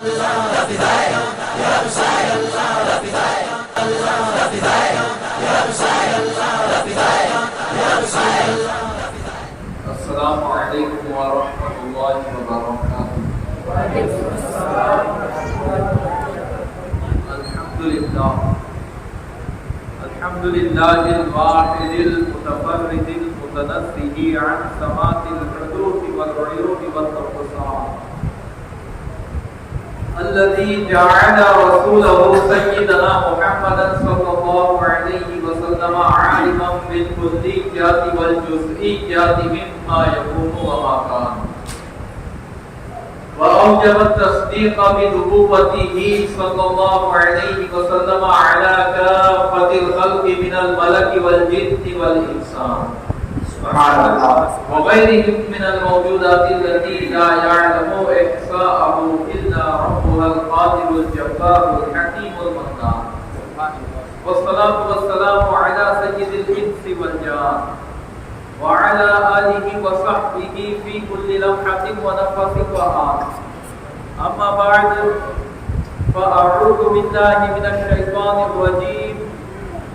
السلام علیکم ورحمۃ اللہ وبرکاتہ۔ الحمد للہ الواحد المتفرد المتنزه عن سماط الحدوث والعيوب والنقصان الذي جعل رسوله سيدنا محمدا صلى الله عليه وسلم عالما بالكليات والجزئيات مما يكون وما كان، وأوجب التصديق بنبوته صلى الله عليه وسلم على كافة الخلق من الملك والجن والإنسان وغيرهم من الموجودات التي لا يعلم إحصاءه إلا ربها القادر الجبار الحكيم المنان، والصلاة والسلام على سيد الإنس والجان وعلى آله وصحبه في كل لمحة ونفس وآن. أما بعد فأعوذ بالله من الشيطان الرجيم.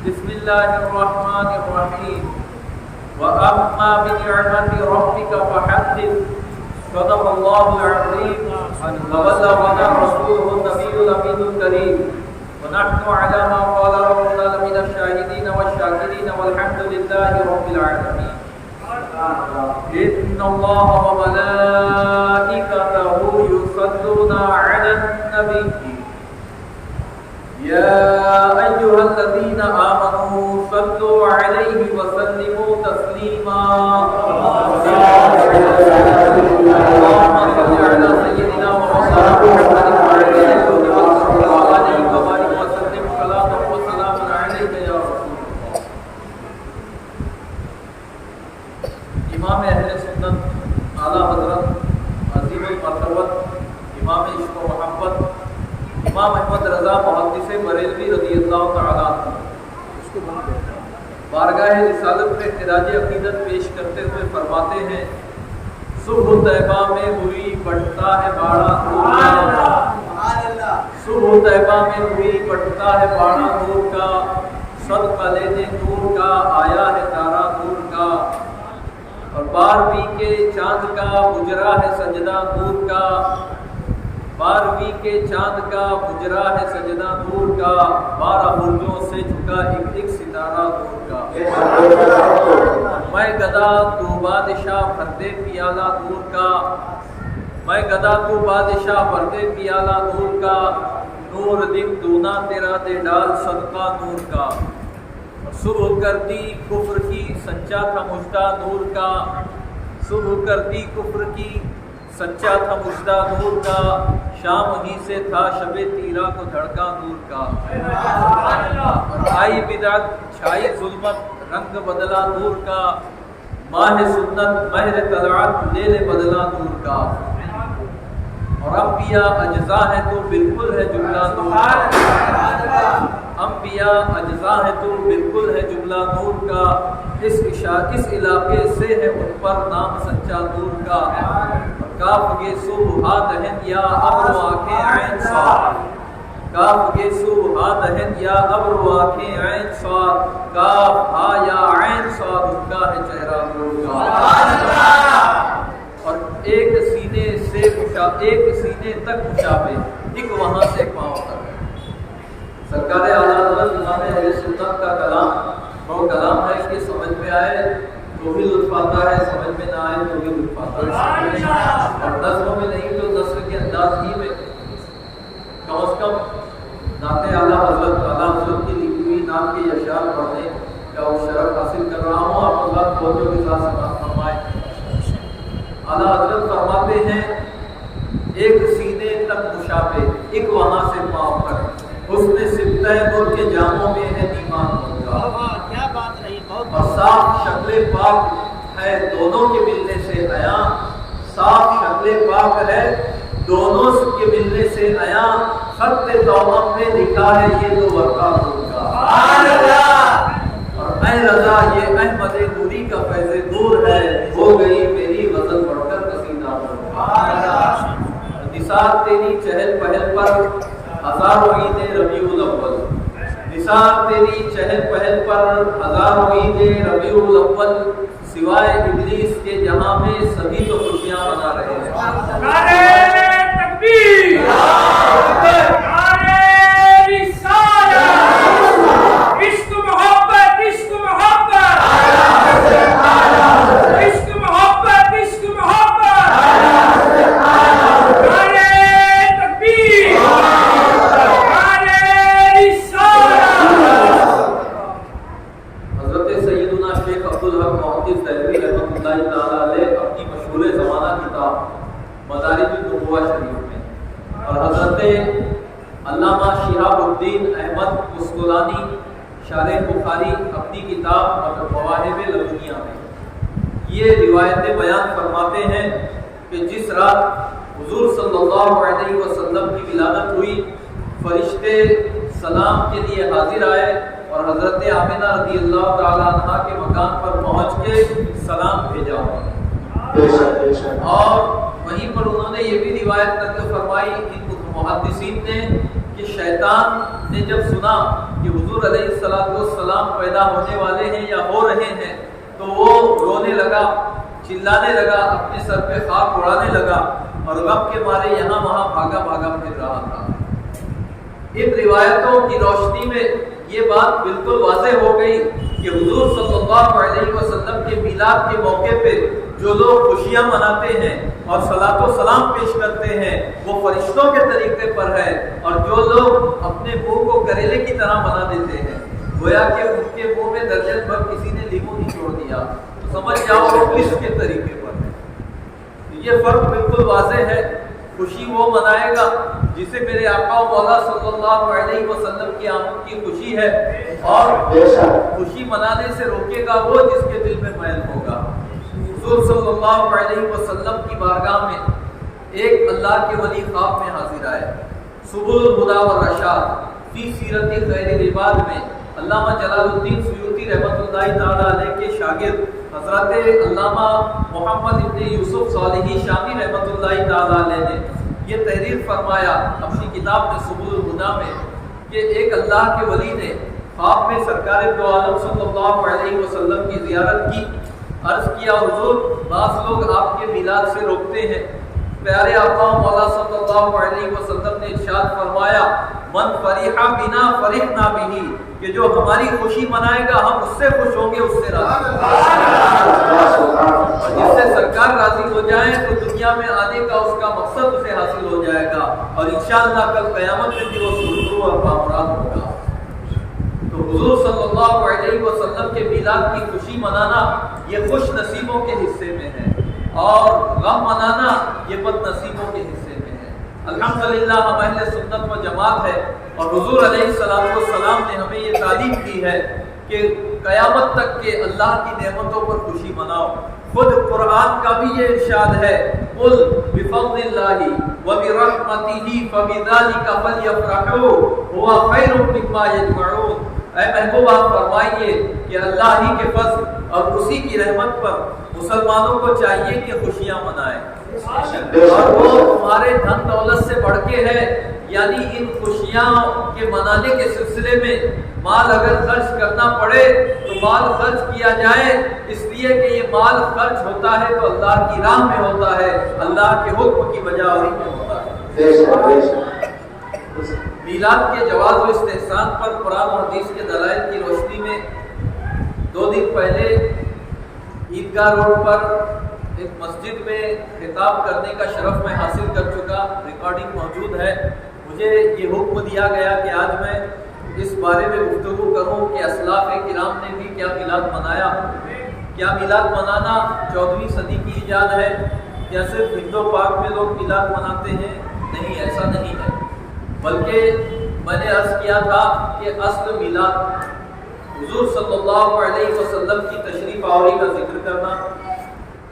بسم الله الرحمن الرحيم. وأما بنعمة ربك فحدث. صدق الله العظيم وبلغنا رسوله النبي الأمين الكريم، ونحن على ما قال ربنا لمن الشاهدين والشاكرين والحمد لله رب العالمين. إن الله وملائكته يصلون على النبي يا أيها الذين آمنوا صلوا عليه وسلموا تسليما. اللهم صل على سيدنا ومولانا محمد وعلى آله وبارك وسلم صلاة وسلام عليك يا رسول الله. امام اہل سنت اعلیٰ حضرت عظیم المرتبت امام عشق و محبت امام احمد رضا محدث بریلوی رضی اللہ تعالیٰ عنہ بارگاہ رسالت میں خراج عقیدت پیش کرتے ہوئے فرماتے ہیں، صبح طیبہ میں ہوئی بڑھتا ہے باڑا نور کا، صبح طیبہ میں ہوئی بڑھتا ہے باڑا نور کا، صدقہ لینے نور کا آیا ہے تارا نور کا، اور 12ویں کے چاند کا گجرا ہے سجدہ نور کا، 12ویں کے چاند کا گجرا ہے سجدہ نور کا، 12 برجوں سے جھکا ایک ایک ستارہ نور کا، میں گدا تو بادشاہ بھر دے پیالہ نور کا، میں گدا تو بادشاہ بھر دے پیالہ نور کا، نور دن دونا تیرا دے ڈال صدقہ نور کا، صبح کر دی کفر کی سچا تھا مجدہ نور کا، صبح کر دی کفر کی سچا تھا مجدہ نور کا، شام ہی سے تھا شب تیرا کو دھڑکا نور کا، آئی بدعت چھائی ظلمت رنگ بدلا نور کا، ماہ سنت مہر طلعت لے لے بدلا نور کا، اور انبیاء اجزا ہے تو بالکل ہے جملہ نور کا، انبیاء اجزا ہے تو بالکل ہے جملہ نور کا، اس علاقے سے ہے ان پر نام سچا نور کا، کاف کے سو ہاتھ دہن یا ابر و آنکھیں عین صاد، کاف کے سو ہاتھ دہن یا ابر و آنکھیں عین صاد، کاف ہا یا عین صاد ان کا ہے چہرہ نور کا، اور ایک سینے تک مشابہ ایک وہاں سے پاؤں تک۔ سرکار اعلیٰ حضرت امام اہل سنت کا کلام وہ کلام ہے کہ سمجھ میں آئے تو بھی لطف آتا ہے، سمجھ میں نہ آئے تو بھی لطف آتا ہے، اور نظروں میں نہیں تو نثر کے انداز ہی میں کم از کم نعت اعلیٰ حضرت کی لکھی ہوئی نعت کے اشعار پڑھنے کا وہ شرف حاصل کر رہا ہوں۔ آپ اللہ توجہ کے ساتھ سماعت فرمائیں۔ اعلیٰ حضرت فرماتے ہیں، ایک سینے تک مشابہ ایک وہاں سے پاؤں تک، حسن سبتہ نور کے جاموں میں ہے ایمان نور کا، کیا بات رہی، اور صاف شکل پاک ہے دونوں کے ملنے سے عیاں، صاف شکل پاک ہے دونوں کے ملنے سے عیاں، خط توبہ میں لکھا ہے یہ تو ورقہ نور کا، اور اے رضا یہ احمد نوری کا فیض نور ہے، ہو گئی میری غزل پڑھ کر قصیدہ نور کا۔ حدیث نثار تیری چہل پہل پر ہزاروں عید ربیع الاول، نثار تیری چہل پہل پر ہزاروں عید ربیع الاول، سوائے ابلیس کے جہاں میں سبھی تو خوشیاں منا رہے ہیں۔ نعرہ تکبیر، نعرہ رسالت، عشق محبت، عشق محبت، عشق محبت، عشق محبت، نعرہ تکبیر، نعرہ رسالت۔ حضرت سیدنا شیخ عبدالحق محدث دہلوی رحمۃ اللہ تعالیٰ علیہ اپنی مشہور زمانہ کتاب مدارج النبوہ شریف میں، اور حضرت علامہ شہاب الدین احمد اسقلانی شارح بخاری اپنی کتاب مواہب لدنیہ میں یہ روایتیں بیان فرماتے ہیں کہ جس رات حضور صلی اللہ علیہ وسلم کی ولادت ہوئی، فرشتے سلام کے لیے حاضر آئے اور حضرت آمنہ رضی اللہ تعالیٰ عنہ کے مکان پر پہنچ کے سلام بھیجا، اور وہیں پر انہوں نے یہ بھی روایت نقل فرمائی ان محدثین نے کہ شیطان نے جب سنا کہ حضور علیہ السلام پیدا ہونے والے ہیں یا ہو رہے ہیں تو وہ رونے لگا، چلانے لگا، اپنے سر پہ خاک اڑانے لگا اور غم کے مارے یہاں وہاں بھاگا بھاگا پھر رہا تھا۔ ان روایتوں کی روشنی میں یہ بات بالکل واضح ہو گئی کہ حضور صلی اللہ علیہ وسلم کے میلاد کے موقع پہ جو لوگ خوشیاں مناتے ہیں اور صلاۃ و سلام پیش کرتے ہیں وہ فرشتوں کے طریقے پر ہے، اور جو لوگ اپنے منہ کو کریلے کی طرح بنا دیتے ہیں، گویا کہ ان کے منہ میں درجن بھر کسی نے لیمو نچوڑ دیا، تو سمجھ جاؤ وہ کس کے طریقے پر ہے۔ یہ فرق بالکل واضح ہے۔ خوشی وہ منائے گا جسے میرے آقا و مولا صلی اللہ علیہ وسلم کی آمد کی خوشی ہے، اور خوشی منانے سے روکے گا وہ جس کے دل میں میل ہوگا۔ حضور صلی اللہ علیہ وسلم کی بارگاہ میں ایک اللہ کے ولی خواب میں حاضر آئے۔ سبل الہدی والرشاد فی سیرت خیر العباد میں علامہ جلال الدین سیوطی رحمۃ اللہ تعالیٰ علیہ کے شاگرد حضرت علامہ محمد ابن یوسف صالحی شامی رحمۃ اللہ تعالیٰ علیہ نے یہ تحریر فرمایا اپنی کتاب میں سبل الہدی میں کہ ایک اللہ کے ولی نے خواب میں سرکار دو عالم صلی اللہ علیہ وسلم کی زیارت کی، عرض کیا حضور بعض لوگ آپ کے میلاد سے روکتے ہیں۔ پیارے آقا مولا صلی اللہ علیہ وسلم نے ارشاد فرمایا من فریحا بنا فرحنا بہ، کہ جو ہماری خوشی منائے گا ہم اس سے خوش ہوں گے، اس سے راضی ہوں گے، اور جس سے سرکار راضی ہو جائیں تو دنیا میں آنے کا اس کا مقصد اسے حاصل ہو جائے گا، اور انشاءاللہ کل قیامت میں بھی وہ سرخرو اور بامراد ہوگا۔ تو حضور صلی اللہ علیہ وسلم کے میلاد کی خوشی منانا یہ خوش نصیبوں کے حصے میں ہے، اور غم منانا یہ بد نصیبوں کے حصے میں ہے۔ الحمدللہ ہم اہل سنت و جماعت ہے، اور حضور علیہ السلام نے ہمیں یہ تعلیم دی ہے کہ قیامت تک کے اللہ کی نعمتوں پر خوشی مناؤ۔ خود قرآن کا بھی یہ ارشاد ہے قل بفضل اللہ وبرحمتہ فبذلک فلیفرحوا هو خیر مما یجمعون۔ اے محبوب آپ فرمائیے کہ اللہ ہی کے فضل اور اسی کی رحمت پر مسلمانوں کو چاہیے کہ خوشیاں منائیں، اور وہ تمہارے دھن دولت سے بڑھ کے ہے، یعنی ان خوشیاں کے منانے کے سلسلے میں مال اگر خرچ کرنا پڑے تو مال خرچ کیا جائے، اس لیے کہ یہ مال خرچ ہوتا ہے تو اللہ کی راہ میں ہوتا ہے، اللہ کے حکم کی بجاوری میں ہوتا ہے۔ میلاد کے جواز و استحسان پر قرآن و حدیث کے دلائل کی روشنی میں 2 دن پہلے عیدگاہ روڈ پر ایک مسجد میں خطاب کرنے کا شرف میں حاصل کر چکا، ریکارڈنگ موجود ہے۔ مجھے یہ حکم دیا گیا کہ آج میں اس بارے میں گفتگو کروں کہ اسلاف کرام نے بھی کیا میلاد منایا۔ کیا میلاد منانا 14ویں صدی کی ایجاد ہے؟ کیا صرف ہندو پاک میں لوگ میلاد مناتے ہیں؟ نہیں، ایسا نہیں ہے، بلکہ میں نے عرض کیا تھا کہ اصل میلاد حضور صلی اللہ علیہ وسلم کی تشریف آوری کا ذکر کرنا،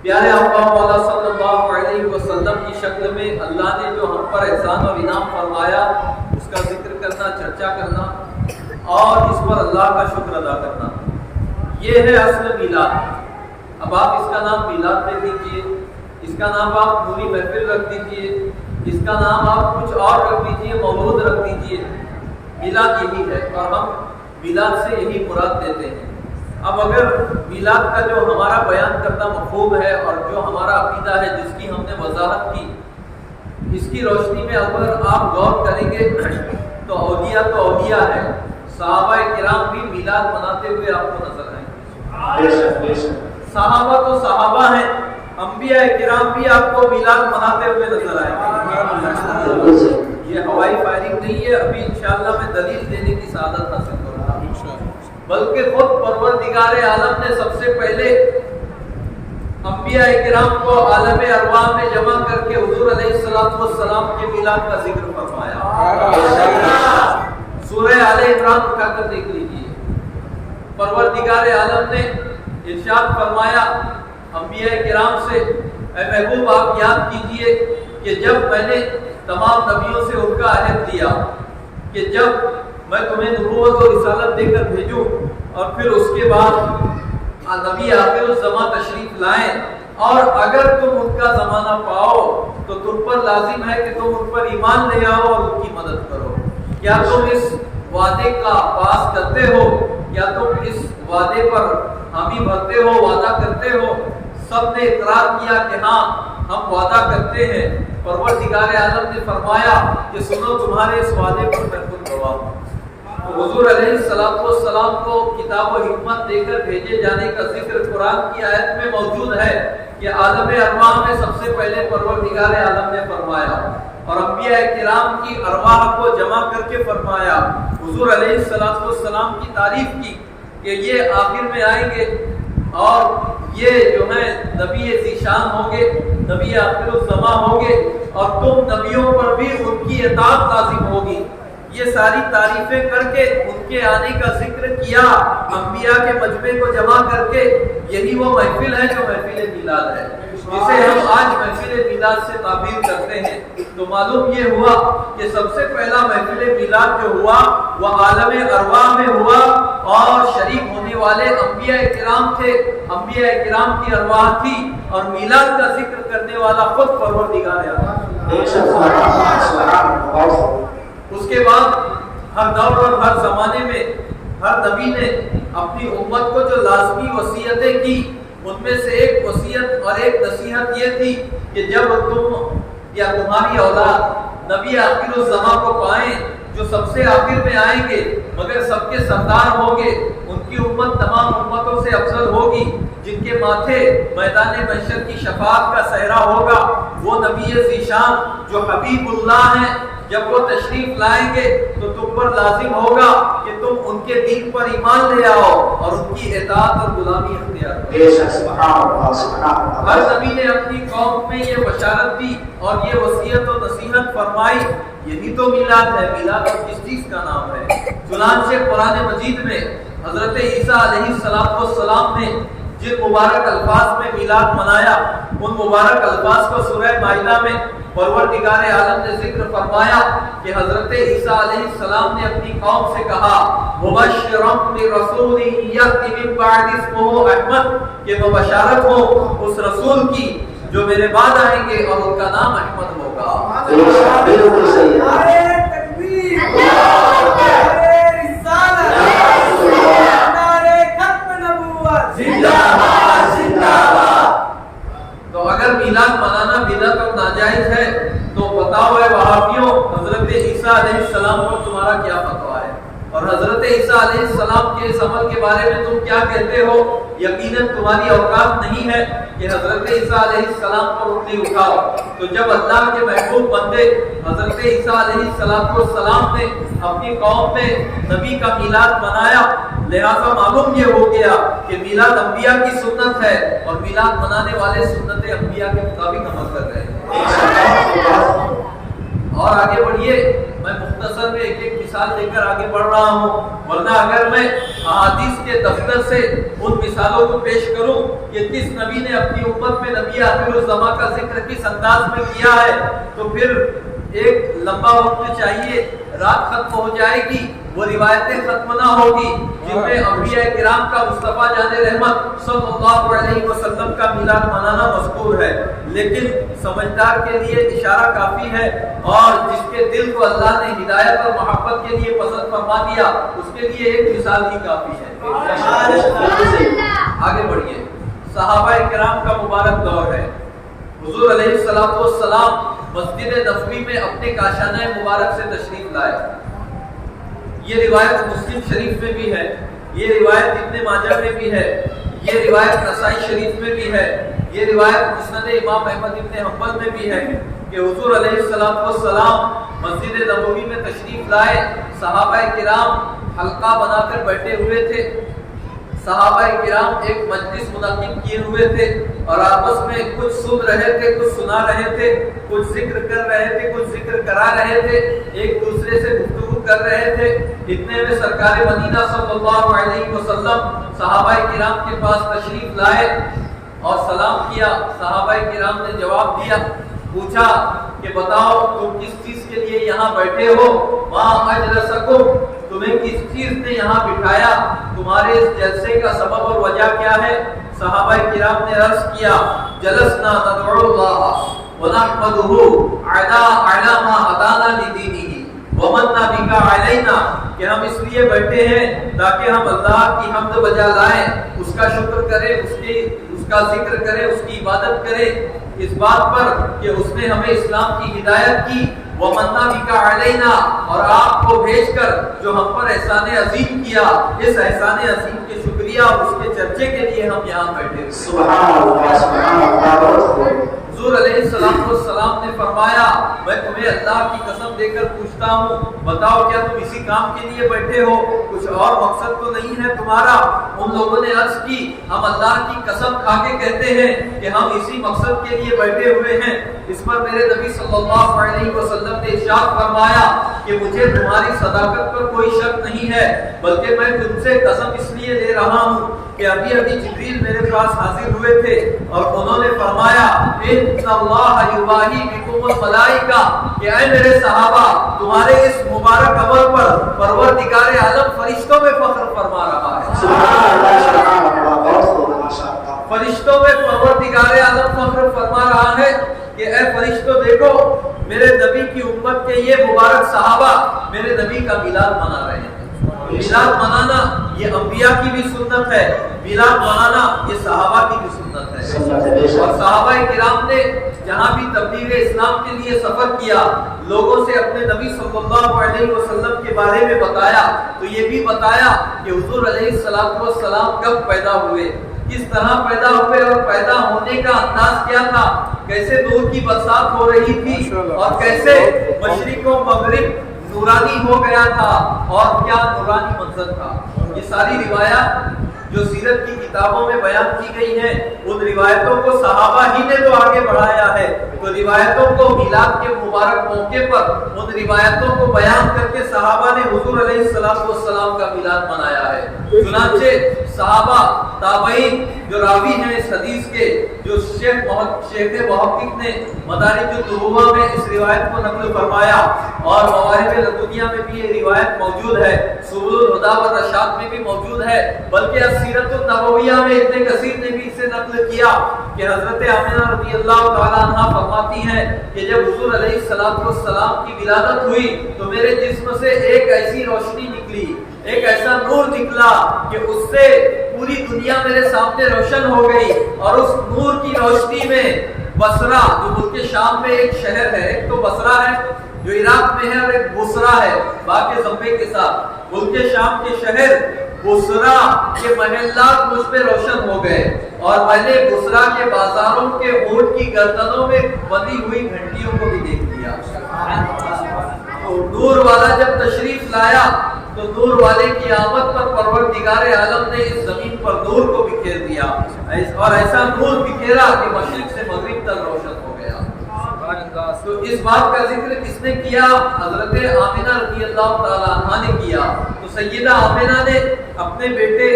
پیارے آقا مولا صلی اللہ علیہ وسلم کی شکل میں اللہ نے جو ہم پر احسان اور انعام فرمایا اس کا ذکر کرنا، چرچا کرنا، اور اس پر اللہ کا شکر ادا کرنا، یہ ہے اصل میلاد۔ اب آپ اس کا نام میلاد دے دیجئے، اس کا نام آپ پوری محفل رکھ دیجئے، اس کا نام آپ کچھ اور رکھ دیجئے، مولود رکھ دیجئے، میلاد یہی ہے اور ہم میلاد سے یہی مراد دیتے ہیں۔ اب اگر میلاد کا جو ہمارا بیان کرتا مفہوم ہے اور جو ہمارا عقیدہ ہے جس کی ہم نے وضاحت کی، اس کی روشنی میں اگر آپ غور کریں گے تو اولیاء ہے، صحابہ کرام بھی میلاد مناتے ہوئے آپ کو نظر آئیں گے۔ صحابہ تو صحابہ ہیں، انبیاء کرام بھی آپ کو میلاد مناتے ہوئے نظر آئیں گے۔ یہ ہوائی فائرنگ نہیں ہے، ابھی انشاءاللہ میں دلیل دینے کی سعادت حاصل کروں گا، بلکہ خود پروردگار عالم نے سب سے پہلے انبیاء کرام کو عالم ارواح میں جمع کر کے حضور علیہ السلام کے میلاد کا ذکر فرمایا۔ سورہ آل عمران اٹھا کر دیکھ لیجیے، پروردگار عالم نے ارشاد فرمایا انبیاء کرام سے، اے محبوب آپ یاد کیجئے کہ جب میں نے تمام نبیوں سے ان کا عہد لیا کہ جب میں تمہیں نبوت اور رسالت دے کر بھیجوں اور پھر اس کے بعد نبی آخر الزمان تشریف لائیں اور اگر تم ان کا زمانہ پاؤ تو تم پر لازم ہے کہ تم ان پر ایمان لے آؤ اور ان کی مدد کرو۔ کیا تم اس وعدے کا پاس کرتے ہو؟ کیا تم اس وعدے پر حامی بھرتے ہو، وعدہ کرتے ہو؟ سب نے اقرار کیا کہ ہاں ہم وعدہ کرتے ہیں۔ پروردگار عالم نے فرمایا کہ سنو تمہارے اس وعدے پر میں خود گواہ ہوں۔ حضور علیہ السلام کو کتاب و حکمت دے کر بھیجے جانے کا ذکر قرآن کی آیت میں موجود ہے کہ عالم ارواح میں سب سے پہلے پروردگار عالم نے فرمایا اور انبیاء کرام کی ارواح کو جمع کر کے فرمایا، حضور علیہ السلام کی تعریف کی کہ یہ آخر میں آئیں گے اور یہ جو ہے نبی ذیشان ہوں گے، نبی آخر الزمان ہوں گے اور تم نبیوں پر بھی ان کی اطاعت لازم ہوگی۔ یہ ساری تعریفیں کر کے ان کے آنے کا ذکر کیا انبیاء کے مجمع کو جمع کر کے۔ یہی وہ محفل ہے جو محفل میلاد ہے، جسے ہم آج محفل میلاد سے تعبیر کرتے ہیں۔ تو معلوم یہ ہوا کہ سب سے پہلا محفل میلاد جو ہوا وہ عالم ارواح میں ہوا اور شریک ہونے والے انبیاء کرام تھے، انبیاء کرام کی ارواح تھی اور میلاد کا ذکر کرنے والا خود پروردگار ہے۔ اس کے بعد ہر دور اور ہر زمانے میں ہر نبی نے اپنی امت کو جو لازمی وصیتیں کی، ان میں سے ایک وصیت اور ایک نصیحت یہ تھی کہ جب تم یا تمہاری اولاد نبی آخر الزمان کو پائیں جو سب سے آخر میں آئیں گے مگر سب کے سردار ہوں گے، ان کی امت تمام امتوں سے افضل ہوگی، جن کے ماتھے میدان محشر کی شفاعت کا صحرا ہوگا، وہ نبی ذیشان جو حبیب اللہ ہیں، جب وہ تشریف لائیں گے تو تم پر لازم ہوگا کہ تم ان کے دین پر ایمان لے آؤ اور ان کی اطاعت اور غلامی اختیار کرو۔ ہر نبی نے اپنی قوم میں یہ بشارت دی اور یہ وصیت و نصیحت فرمائی۔ یہی تو میلاد ہے۔ میلاد اور کس چیز کا نام ہے؟ چنانچہ قرآن مجید میں حضرت عیسیٰ علیہ السلام نے جن مبارک الفاظ میں میلاد منایا، ان مبارک الفاظ کو سورہ مائدہ میں پروردگار عالم نے ذکر فرمایا کہ حضرت عیسیٰ علیہ السلام نے اپنی قوم سے کہا مبشرا برسول یأتی من بعد اسمہ احمد، کہ وہ بشارت ہو اس رسول کی جو میرے بعد آئیں گے اور ان کا نام احمد ہوگا۔ تو اگر میلاد منانا بدعت اور ناجائز ہے تو بتاؤ اے وہابیوں، حضرت عیسیٰ علیہ السلام پر تمہارا کیا فتویٰ ہے اور حضرت عیسیٰ علیہ السلام کے اس عمل کے بارے میں تم کیا کہتے ہو؟ یقیناً تمہاری اوقات نہیں ہے کہ حضرت عیسیٰ علیہ السلام پر انگلی اٹھاؤ۔ تو جب اللہ کے محبوب بندے حضرت عیسیٰ علیہ السلام نے اپنی قوم میں نبی کا میلاد منایا، لہذا معلوم یہ ہو گیا کہ میلاد انبیاء کی سنت ہے اور میلاد منانے والے سنت انبیاء کے مطابق عمل کر رہے ہیں۔ اور آگے بڑھیے، میں مختصر میں ایک ایک مثال لے کر آگے بڑھ رہا ہوں، ورنہ اگر میں احادیث کے دفتر سے ان مثالوں کو پیش کروں کہ کس نبی نے اپنی امت میں نبی آخر الزمان کا ذکر کس انداز میں کیا ہے تو پھر ایک لمبا وقت چاہیے، رات ختم ہو جائے گی، وہ روایتیں ختم نہ ہوگی جن میں انبیاء کرام کا مصطفیٰ جان رحمت صلی اللہ علیہ وسلم کا میلاد منانا مذکور ہے، لیکن سمجھدار کے لیے اشارہ کافی ہے، اور جس کے دل کو اللہ نے ہدایت اور محبت کے لیے پسند فرما دیا اس کے لیے ایک مثال ہی کافی ہے۔ آگے بڑھیے، صحابہ کرام کا مبارک دور ہے۔ حضور علیہ الصلوۃ والسلام مسجد نبوی میں اپنے کاشانہ مبارک سے تشریف لائے۔ یہ روایت مسلم شریف میں بھی ہے، یہ روایت ابن ماجہ میں بھی ہے، یہ روایت نسائی شریف میں بھی ہے، یہ روایت مسند امام احمد ابن حنبل میں بھی ہے کہ حضور علیہ السلام مسجد نبوی میں تشریف لائے، صحابہ کرام حلقہ بنا کر بیٹھے ہوئے تھے، صحابہ کرام ایک مجلس منعقد کیے ہوئے تھے اور آپس میں کچھ سن رہے تھے، کچھ سنا رہے تھے، کچھ ذکر کر رہے تھے، کچھ ذکر کرا رہے تھے، ایک دوسرے سے گفتگو کر رہے تھے۔ اتنے میں سرکار مدینہ صلی اللہ علیہ وسلم صحابہ کرام کے پاس تشریف لائے اور سلام کیا۔ صحابہ کرام نے جواب دیا، پوچھا کہ بتاؤ تم کس چیز کے لیے یہاں بیٹھے ہو؟ ما اجلسکم، تمہیں کس چیز نے یہاں بٹھایا؟ تمہارے اس جلسے کا سبب اور وجہ کیا ہے؟ صحابہ کرام نے عرض کیا، جلسنا ندعو اللہ ونحمدہ علی ما ہدانا لدینہ ومنّا بک علینا، کہ ہم اس لیے بیٹھے ہیں تاکہ ہم اللہ کی حمد بجا لائیں، اس کا شکر کریں، اس کا ذکر کریں، اس کی عبادت کریں، اس بات پر کہ اس نے ہمیں اسلام کی ہدایت کی، ومنّا بک علینا، اور آپ کو بھیج کر جو ہم پر احسان عظیم کیا، اس احسان عظیم کے شکریہ اور اس کے چرچے کے لیے ہم یہاں بیٹھے ہیں۔ سبحان اللہ، سبحان اللہ۔ حضور علیہ السلام نے فرمایا، میں تمہیں اللہ کی قسم دے کر پوچھتا ہوں، بتاؤ کیا تم اسی کام کے لیے بیٹھے ہو؟ کچھ اور مقصد تو نہیں ہے تمہارا؟ ان لوگوں نے عرض کی، ہم اللہ کی قسم کھا کے کہتے ہیں کہ ہم اسی مقصد کے لیے بیٹھے ہوئے ہیں۔ اس پر میرے نبی صلی اللہ علیہ وسلم نے ارشاد فرمایا کہ مجھے تمہاری صداقت پر کوئی شک نہیں ہے، بلکہ میں تم سے قسم اس لیے لے رہا ہوں کہ ابھی جبریل میرے پاس حاضر ہوئے تھے اور انہوں نے فرمایا، ان اللہ یباہی بکم الملائکہ، کہ اے میرے صحابہ تمہارے اس مبارک عمل پر پروردگار عالم فرشتوں میں فخر فرما رہا ہے۔ سبحان اللہ، سبحان اللہ، بہت خوب، ماشاءاللہ۔ فرشتوں میں پروردگار عالم فخر فرما رہا ہے کہ اے فرشتوں دیکھو، میرے نبی کی امت کے یہ مبارک صحابہ میرے نبی کا میلاد منا رہے ہیں۔ میلاد منانا یہ انبیاء کی بھی سنت ہے، میلاد منانا یہ صحابہ کی بھی سنت ہے۔ اور صحابہ کرام نے جہاں بھی تبلیغ اسلام کے لیے سفر کیا، لوگوں سے اپنے نبی صلی اللہ علیہ وسلم کے بارے میں بتایا، تو یہ بھی بتایا کہ حضور علیہ السلام کب پیدا ہوئے، کس طرح پیدا ہوئے اور پیدا ہونے کا انداز کیا تھا، کیسے نور کی برسات ہو رہی تھی اور کیسے مشرق و مغرب نورانی ہو گیا تھا اور کیا نورانی منظر تھا۔ یہ ساری روایات جو سیرت کی کتابوں میں بیان کی گئی ہیں، ان روایتوں کو صحابہ ہی نے تو آگے بڑھایا ہے، تو روایتوں کو میلاد کے مبارک موقع پر ان روایتوں کو بیان کر کے صحابہ نے حضور علیہ السلام کا میلاد منایا ہے۔ چنانچہ صحابہ تابعین جو راوی ہیں اس حدیث کے، جو شیخ محقق نے مدارج النبوہ میں اس روایت کو نقل فرمایا، اور مواہب لدنیہ میں بھی یہ روایت موجود ہے، سبل الہدی والرشاد میں بھی موجود ہے، بلکہ سیرت النبویہ میں ابن کثیر نے بھی اسے نقل کیا کہ حضرت آمنہ رضی اللہ تعالی عنہا فرماتی ہیں کہ جب حضور علیہ السلام کی ولادت ہوئی تو میرے جسم سے ایک ایسی روشنی نکلی، ایک ایسا نور نکلا کہ اس سے پوری دنیا میرے سامنے روشن ہو گئی، اور اس نور کی روشنی میں بصرہ جو ملک شام میں ایک شہر ہے، ایک تو بصرہ ہے جو عراق میں ہے اور ایک بصرہ ہے باقی ضمے کے ساتھ، ملک شام کے شہر بصرہ کے محلات مجھ پہ روشن ہو گئے، اور میں نے بصرہ کے بازاروں کے اونٹ کی گردنوں میں بندھی ہوئی گھنٹیوں کو بھی دیکھ لیا۔ تو نور والا جب تشریف لایا تو نور والے کی آمد پر پروردگار عالم نے اس زمین پر نور کو بکھیر دیا، اور ایسا نور بکھیرا کہ مشرق سے مغرب تک روشن ہو گیا۔ تو اس بات کا ذکر کس نے کیا؟ حضرت آمنہ رضی اللہ تعالی عنہا نے کیا۔ تو سیدہ آمنہ نے اپنے بیٹے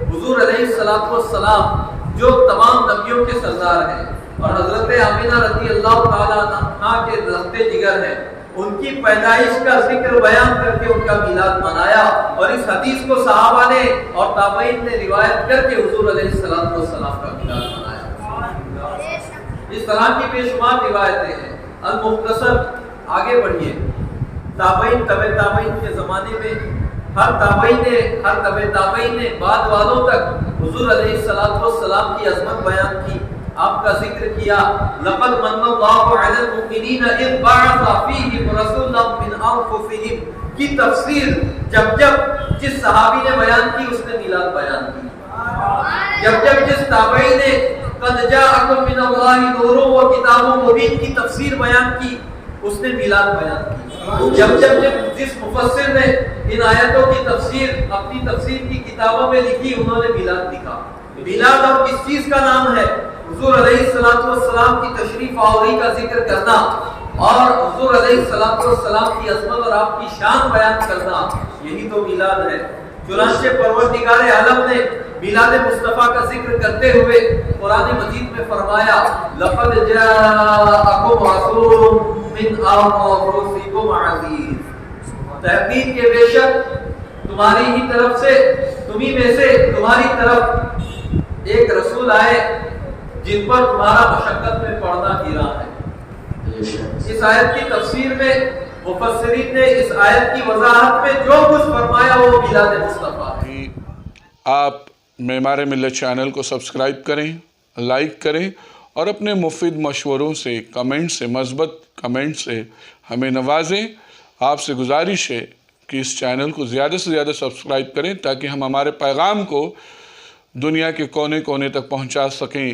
حضور علیہ السلام جو تمام نبیوں کے سردار ہیں اور حضرت آمنہ رضی اللہ تعالی عنہا کے رشتے جگر ہیں، ان کی پیدائش کا ذکر بیان کر کے ان کا میلاد منایا، اور اس حدیث کو صحابہ نے اور تابعین نے روایت کر کے حضور علیہ السلام کا میلاد منایا۔ اس طرح کی بے شمار روایتیں ہیں۔ المختصر آگے بڑھیے، تابعین تبع تابعین کے زمانے میں ہر تبع تابعین نے بعد والوں تک حضور علیہ السلام کی عظمت بیان کی، آپ کا ذکر کیا۔ لقد من اللہ علی المؤمنین اذ بعث فیہم رسولا من انفسہم کی تفسیر جب جس صحابی نے بیان کی اس نے میلاد بیان کی، جب جس تابعی نے قد جاءکم من اللہ نور و کتاب مبین کی تفسیر بیان کی اس نے میلاد بیان کی، جب جس مفسر نے ان آیتوں کی تفسیر اپنی تفسیر کی کتابوں میں لکھی انہوں نے میلاد لکھا۔ میلاد اب کس چیز کا نام ہے؟ حضور علیہ السلام کی تشریف آوری کا ذکر کرنا اور حضور علیہ السلام کی عظمت اور آپ کی شان بیان کرنا، یہی تو میلاد ہے۔ چنانچہ پروردگار عالم نے میلاد مصطفیٰ کا ذکر کرتے ہوئے قرآن مجید میں فرمایا لقد جاءکم رسول من انفسکم عزیز، تحقیق کے بے شک تمہاری ہی طرف سے، تمہیں میں سے تمہاری طرف ایک رسول آئے جن پر تمہارا مشقت میں پڑنا گرا ہے۔ اس آیت کی تفسیر میں مفسرین نے اس آیت کی وضاحت میں جو کچھ فرمایا وہ میلاد مصطفیٰ ہے۔ آپ معمار ملت چینل کو سبسکرائب کریں، لائک کریں اور اپنے مفید مشوروں سے، کمنٹ سے، مثبت کمنٹ سے ہمیں نوازیں۔ آپ سے گزارش ہے کہ اس چینل کو زیادہ سے زیادہ سبسکرائب کریں تاکہ ہم ہمارے پیغام کو دنیا کے کونے کونے تک پہنچا سکیں۔